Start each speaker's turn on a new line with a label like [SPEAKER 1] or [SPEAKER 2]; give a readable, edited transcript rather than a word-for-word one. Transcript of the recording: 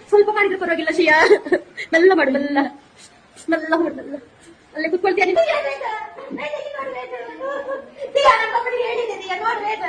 [SPEAKER 1] ಸ್ವಲ್ಪ ಮಾಡಿದ್ರೆ ಪರವಾಗಿಲ್ಲ ಶಿಯಾ. ಮೆಲ್ಲ ಮಾಡು, ಮೆಲ್ಲ ಮೆಲ್ಲ ಮಾಡು, ಮೆಲ್ಲ. ಅಲ್ಲೇ ಕುತ್ಕೊಳ್ತೀಯ ನೀನು. ಹೇಳಿದೆ ನೋಡ್ಬೇಕು